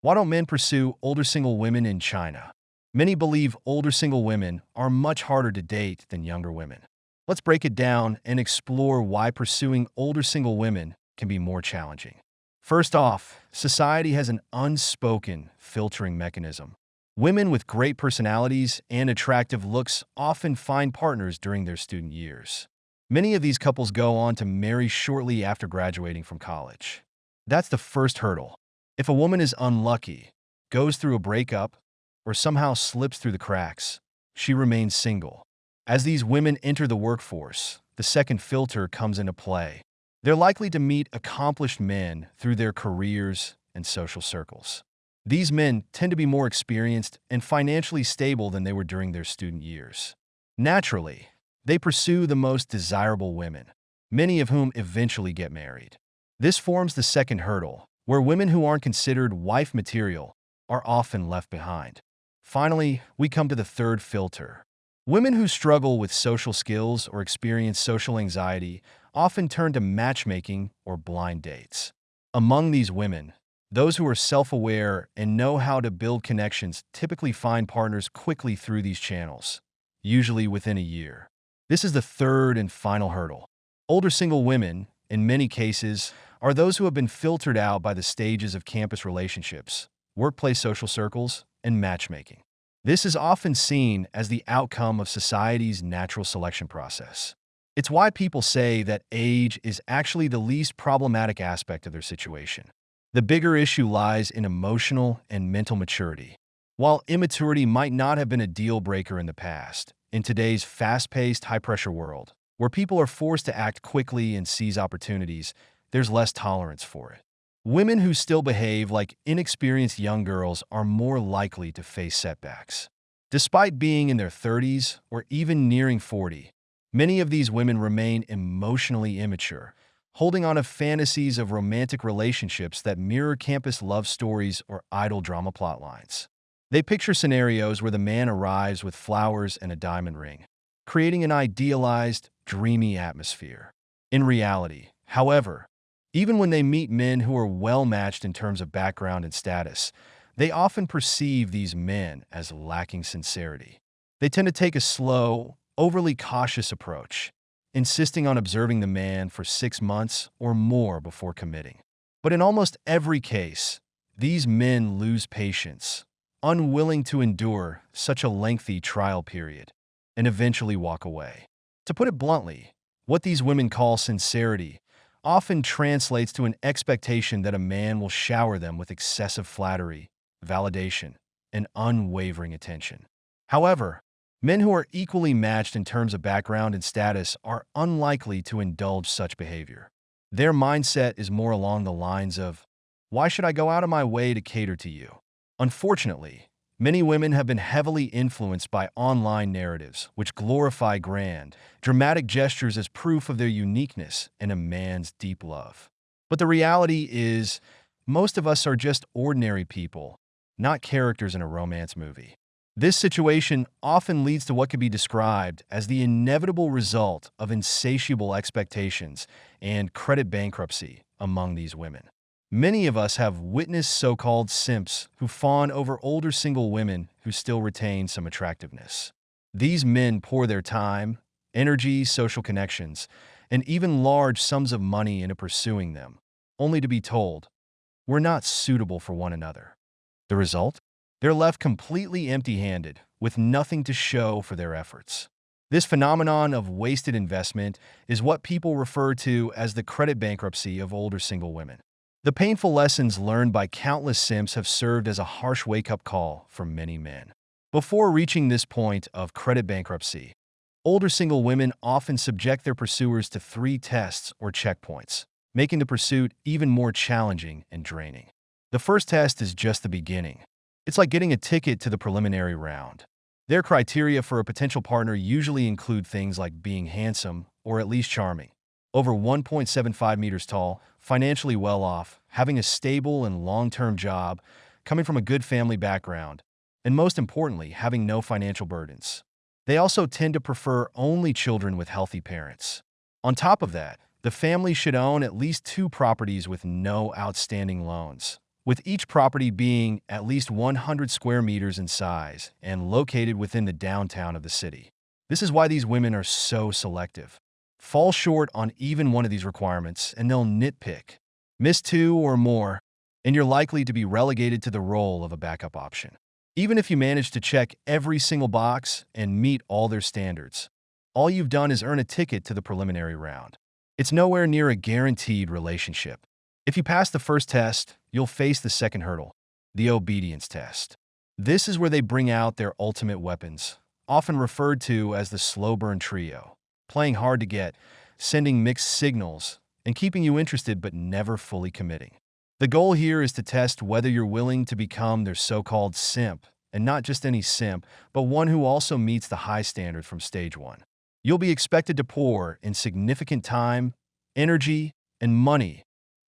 Why don't men pursue older single women in China? Many believe older single women are much harder to date than younger women. Let's break it down and explore why pursuing older single women can be more challenging. First off, society has an unspoken filtering mechanism. Women with great personalities and attractive looks often find partners during their student years. Many of these couples go on to marry shortly after graduating from college. That's the first hurdle. If a woman is unlucky, goes through a breakup, or somehow slips through the cracks, she remains single. As these women enter the workforce, the second filter comes into play. They're likely to meet accomplished men through their careers and social circles. These men tend to be more experienced and financially stable than they were during their student years. Naturally, they pursue the most desirable women, many of whom eventually get married. This forms the second hurdle, where women who aren't considered wife material are often left behind. Finally, we come to the third filter. Women who struggle with social skills or experience social anxiety often turn to matchmaking or blind dates. Among these women, those who are self-aware and know how to build connections typically find partners quickly through these channels, usually within a year. This is the third and final hurdle. Older single women, in many cases, are those who have been filtered out by the stages of campus relationships, workplace social circles, and matchmaking. This is often seen as the outcome of society's natural selection process. It's why people say that age is actually the least problematic aspect of their situation. The bigger issue lies in emotional and mental maturity. While immaturity might not have been a deal breaker in the past, in today's fast-paced, high-pressure world, where people are forced to act quickly and seize opportunities, there's less tolerance for it. Women who still behave like inexperienced young girls are more likely to face setbacks. Despite being in their 30s or even nearing 40, many of these women remain emotionally immature, holding on to fantasies of romantic relationships that mirror campus love stories or idle drama plotlines. They picture scenarios where the man arrives with flowers and a diamond ring, creating an idealized, dreamy atmosphere. In reality, however, even when they meet men who are well-matched in terms of background and status, they often perceive these men as lacking sincerity. They tend to take a slow, overly cautious approach, insisting on observing the man for 6 months or more before committing. But in almost every case, these men lose patience, unwilling to endure such a lengthy trial period, and eventually walk away. To put it bluntly, what these women call sincerity often translates to an expectation that a man will shower them with excessive flattery, validation, and unwavering attention. However, men who are equally matched in terms of background and status are unlikely to indulge such behavior. Their mindset is more along the lines of, "Why should I go out of my way to cater to you?" Unfortunately, many women have been heavily influenced by online narratives, which glorify grand, dramatic gestures as proof of their uniqueness and a man's deep love. But the reality is, most of us are just ordinary people, not characters in a romance movie. This situation often leads to what could be described as the inevitable result of insatiable expectations and credit bankruptcy among these women. Many of us have witnessed so-called simps who fawn over older single women who still retain some attractiveness. These men pour their time, energy, social connections, and even large sums of money into pursuing them, only to be told, "We're not suitable for one another." The result? They're left completely empty-handed, with nothing to show for their efforts. This phenomenon of wasted investment is what people refer to as the credit bankruptcy of older single women. The painful lessons learned by countless simps have served as a harsh wake-up call for many men. Before reaching this point of credit bankruptcy, older single women often subject their pursuers to 3 tests or checkpoints, making the pursuit even more challenging and draining. The first test is just the beginning. It's like getting a ticket to the preliminary round. Their criteria for a potential partner usually include things like being handsome or at least charming, over 1.75 meters tall, financially well-off, having a stable and long-term job, coming from a good family background, and most importantly, having no financial burdens. They also tend to prefer only children with healthy parents. On top of that, the family should own at least 2 properties with no outstanding loans, with each property being at least 100 square meters in size and located within the downtown of the city. This is why these women are so selective. Fall short on even one of these requirements, and they'll nitpick. Miss two or more, and you're likely to be relegated to the role of a backup option. Even if you manage to check every single box and meet all their standards, all you've done is earn a ticket to the preliminary round. It's nowhere near a guaranteed relationship. If you pass the first test, you'll face the second hurdle, the obedience test. This is where they bring out their ultimate weapons, often referred to as the slow burn trio, playing hard to get, sending mixed signals, and keeping you interested but never fully committing. The goal here is to test whether you're willing to become their so-called simp, and not just any simp, but one who also meets the high standard from stage one. You'll be expected to pour in significant time, energy, and money,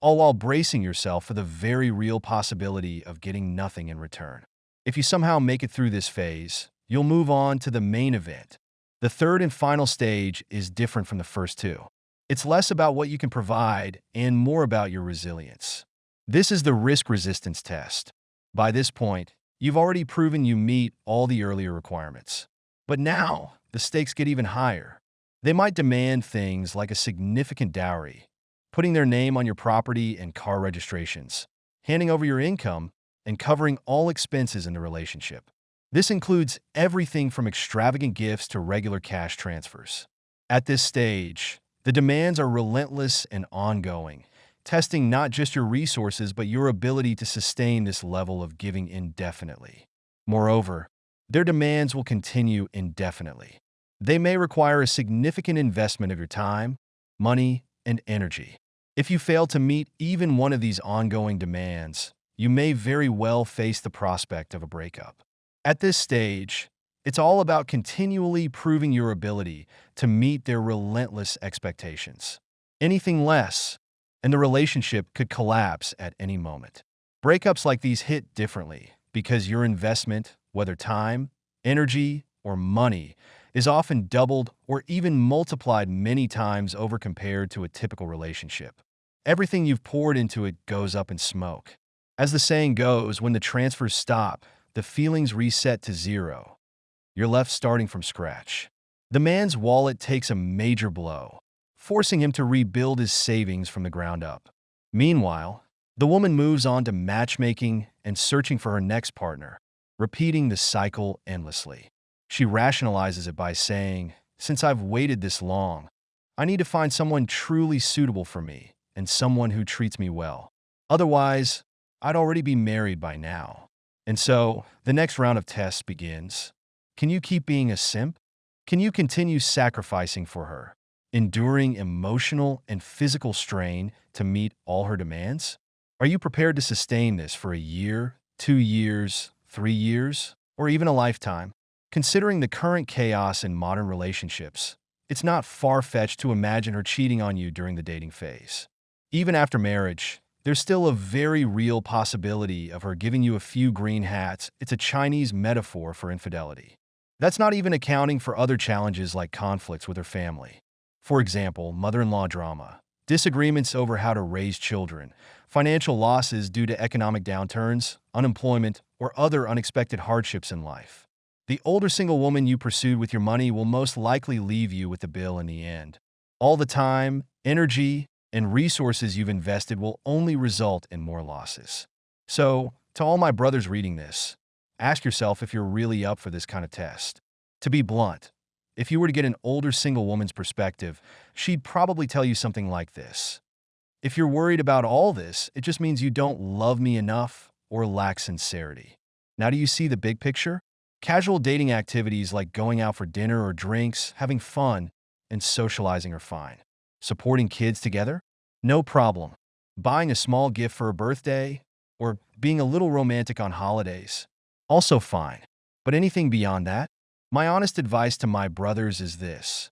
all while bracing yourself for the very real possibility of getting nothing in return. If you somehow make it through this phase, you'll move on to the main event. The third and final stage is different from the first two. It's less about what you can provide and more about your resilience. This is the risk resistance test. By this point, you've already proven you meet all the earlier requirements. But now, the stakes get even higher. They might demand things like a significant dowry, putting their name on your property and car registrations, handing over your income, and covering all expenses in the relationship. This includes everything from extravagant gifts to regular cash transfers. At this stage, the demands are relentless and ongoing, testing not just your resources but your ability to sustain this level of giving indefinitely. Moreover, their demands will continue indefinitely. They may require a significant investment of your time, money, and energy. If you fail to meet even one of these ongoing demands, you may very well face the prospect of a breakup. At this stage, it's all about continually proving your ability to meet their relentless expectations. Anything less, and the relationship could collapse at any moment. Breakups like these hit differently because your investment, whether time, energy, or money, is often doubled or even multiplied many times over compared to a typical relationship. Everything you've poured into it goes up in smoke. As the saying goes, when the transfers stop, the feelings reset to zero. You're left starting from scratch. The man's wallet takes a major blow, forcing him to rebuild his savings from the ground up. Meanwhile, the woman moves on to matchmaking and searching for her next partner, repeating the cycle endlessly. She rationalizes it by saying, "Since I've waited this long, I need to find someone truly suitable for me and someone who treats me well. Otherwise, I'd already be married by now." And so, the next round of tests begins. Can you keep being a simp? Can you continue sacrificing for her, enduring emotional and physical strain to meet all her demands? Are you prepared to sustain this for a year, 2 years, 3 years, or even a lifetime? Considering the current chaos in modern relationships, it's not far-fetched to imagine her cheating on you during the dating phase. Even after marriage, there's still a very real possibility of her giving you a few green hats. It's a Chinese metaphor for infidelity. That's not even accounting for other challenges like conflicts with her family. For example, mother-in-law drama, disagreements over how to raise children, financial losses due to economic downturns, unemployment, or other unexpected hardships in life. The older single woman you pursued with your money will most likely leave you with the bill in the end. All the time, energy, and resources you've invested will only result in more losses. So, to all my brothers reading this, ask yourself if you're really up for this kind of test. To be blunt, if you were to get an older single woman's perspective, she'd probably tell you something like this. If you're worried about all this, it just means you don't love me enough or lack sincerity. Now, do you see the big picture? Casual dating activities like going out for dinner or drinks, having fun, and socializing are fine. Supporting kids together? No problem. Buying a small gift for a birthday? Or being a little romantic on holidays? Also fine. But anything beyond that? My honest advice to my brothers is this.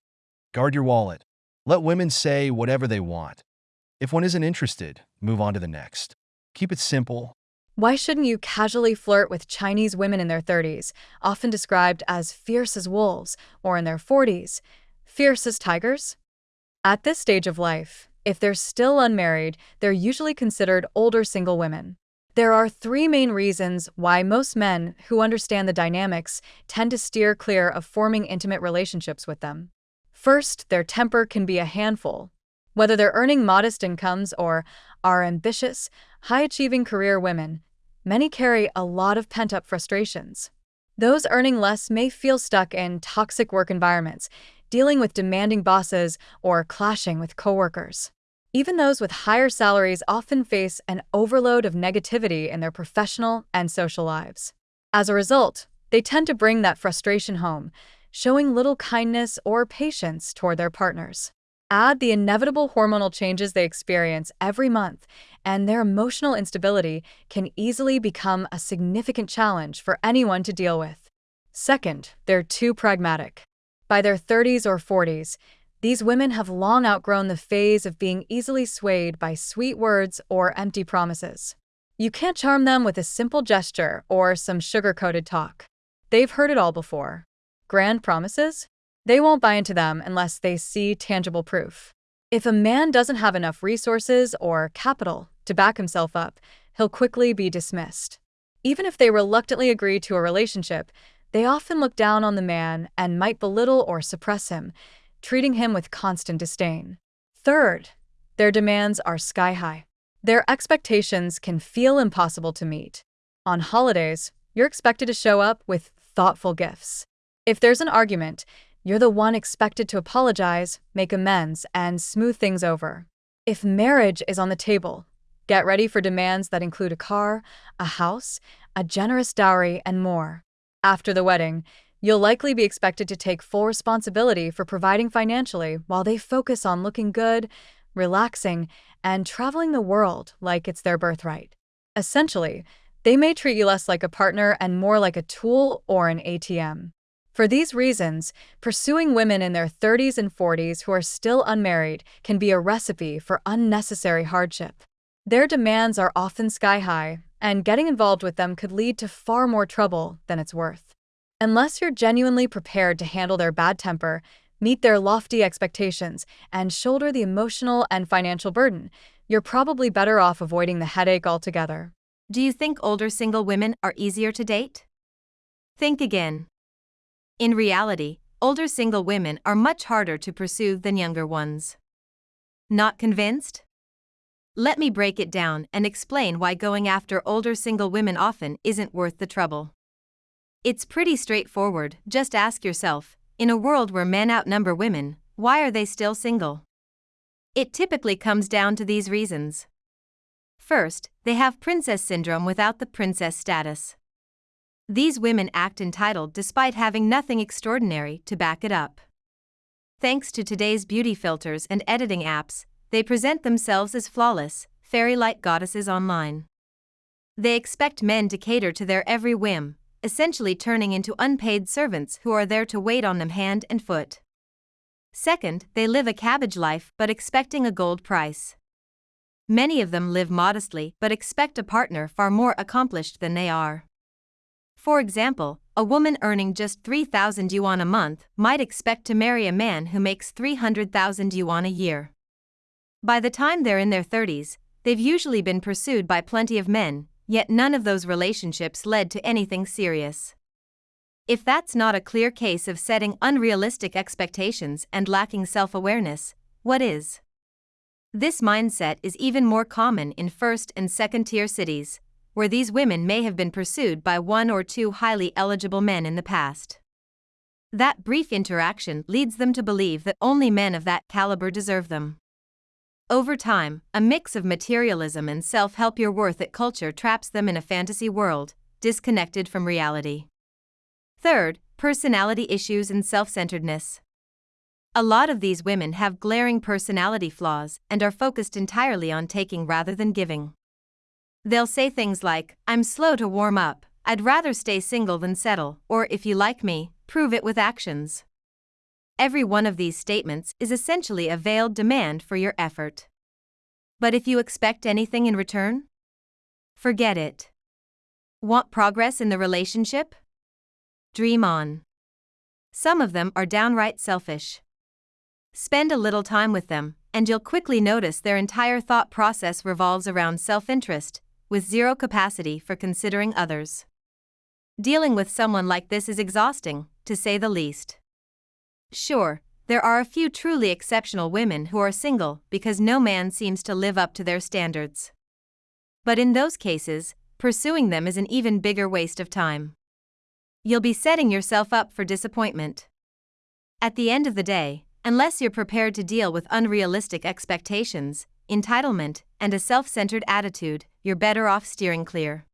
Guard your wallet. Let women say whatever they want. If one isn't interested, move on to the next. Keep it simple. Why shouldn't you casually flirt with Chinese women in their 30s, often described as fierce as wolves, or in their 40s, fierce as tigers? At this stage of life, if they're still unmarried, they're usually considered older single women. There are three main reasons why most men who understand the dynamics tend to steer clear of forming intimate relationships with them. First, their temper can be a handful. Whether they're earning modest incomes or are ambitious, high-achieving career women, many carry a lot of pent-up frustrations. Those earning less may feel stuck in toxic work environments, dealing with demanding bosses or clashing with coworkers. Even those with higher salaries often face an overload of negativity in their professional and social lives. As a result, they tend to bring that frustration home, showing little kindness or patience toward their partners. Add the inevitable hormonal changes they experience every month, and their emotional instability can easily become a significant challenge for anyone to deal with. Second, they're too pragmatic. By their 30s or 40s, these women have long outgrown the phase of being easily swayed by sweet words or empty promises. You can't charm them with a simple gesture or some sugar-coated talk. They've heard it all before. Grand promises? They won't buy into them unless they see tangible proof. If a man doesn't have enough resources or capital to back himself up, he'll quickly be dismissed. Even if they reluctantly agree to a relationship, they often look down on the man and might belittle or suppress him, treating him with constant disdain. Third, their demands are sky-high. Their expectations can feel impossible to meet. On holidays, you're expected to show up with thoughtful gifts. If there's an argument, you're the one expected to apologize, make amends, and smooth things over. If marriage is on the table, get ready for demands that include a car, a house, a generous dowry, and more. After the wedding, you'll likely be expected to take full responsibility for providing financially while they focus on looking good, relaxing, and traveling the world like it's their birthright. Essentially, they may treat you less like a partner and more like a tool or an ATM. For these reasons, pursuing women in their 30s and 40s who are still unmarried can be a recipe for unnecessary hardship. Their demands are often sky-high, and getting involved with them could lead to far more trouble than it's worth. Unless you're genuinely prepared to handle their bad temper, meet their lofty expectations, and shoulder the emotional and financial burden, you're probably better off avoiding the headache altogether. Do you think older single women are easier to date? Think again. In reality, older single women are much harder to pursue than younger ones. Not convinced? Let me break it down and explain why going after older single women often isn't worth the trouble. It's pretty straightforward. Just ask yourself, in a world where men outnumber women, why are they still single? It typically comes down to these reasons. First, they have princess syndrome without the princess status. These women act entitled despite having nothing extraordinary to back it up. Thanks to today's beauty filters and editing apps, they present themselves as flawless, fairy-like goddesses online. They expect men to cater to their every whim, essentially turning into unpaid servants who are there to wait on them hand and foot. Second, they live a cabbage life but expecting a gold price. Many of them live modestly but expect a partner far more accomplished than they are. For example, a woman earning just 3,000 yuan a month might expect to marry a man who makes 300,000 yuan a year. By the time they're in their 30s, they've usually been pursued by plenty of men, yet none of those relationships led to anything serious. If that's not a clear case of setting unrealistic expectations and lacking self-awareness, what is? This mindset is even more common in first- and second-tier cities, where these women may have been pursued by one or two highly eligible men in the past. That brief interaction leads them to believe that only men of that caliber deserve them. Over time, a mix of materialism and self-help-your-worth-it culture traps them in a fantasy world, disconnected from reality. Third, personality issues and self-centeredness. A lot of these women have glaring personality flaws and are focused entirely on taking rather than giving. They'll say things like, "I'm slow to warm up, I'd rather stay single than settle," or "if you like me, prove it with actions." Every one of these statements is essentially a veiled demand for your effort. But if you expect anything in return? Forget it. Want progress in the relationship? Dream on. Some of them are downright selfish. Spend a little time with them, and you'll quickly notice their entire thought process revolves around self-interest, with zero capacity for considering others. Dealing with someone like this is exhausting, to say the least. Sure, there are a few truly exceptional women who are single because no man seems to live up to their standards. But in those cases, pursuing them is an even bigger waste of time. You'll be setting yourself up for disappointment. At the end of the day, unless you're prepared to deal with unrealistic expectations, entitlement, and a self-centered attitude, you're better off steering clear.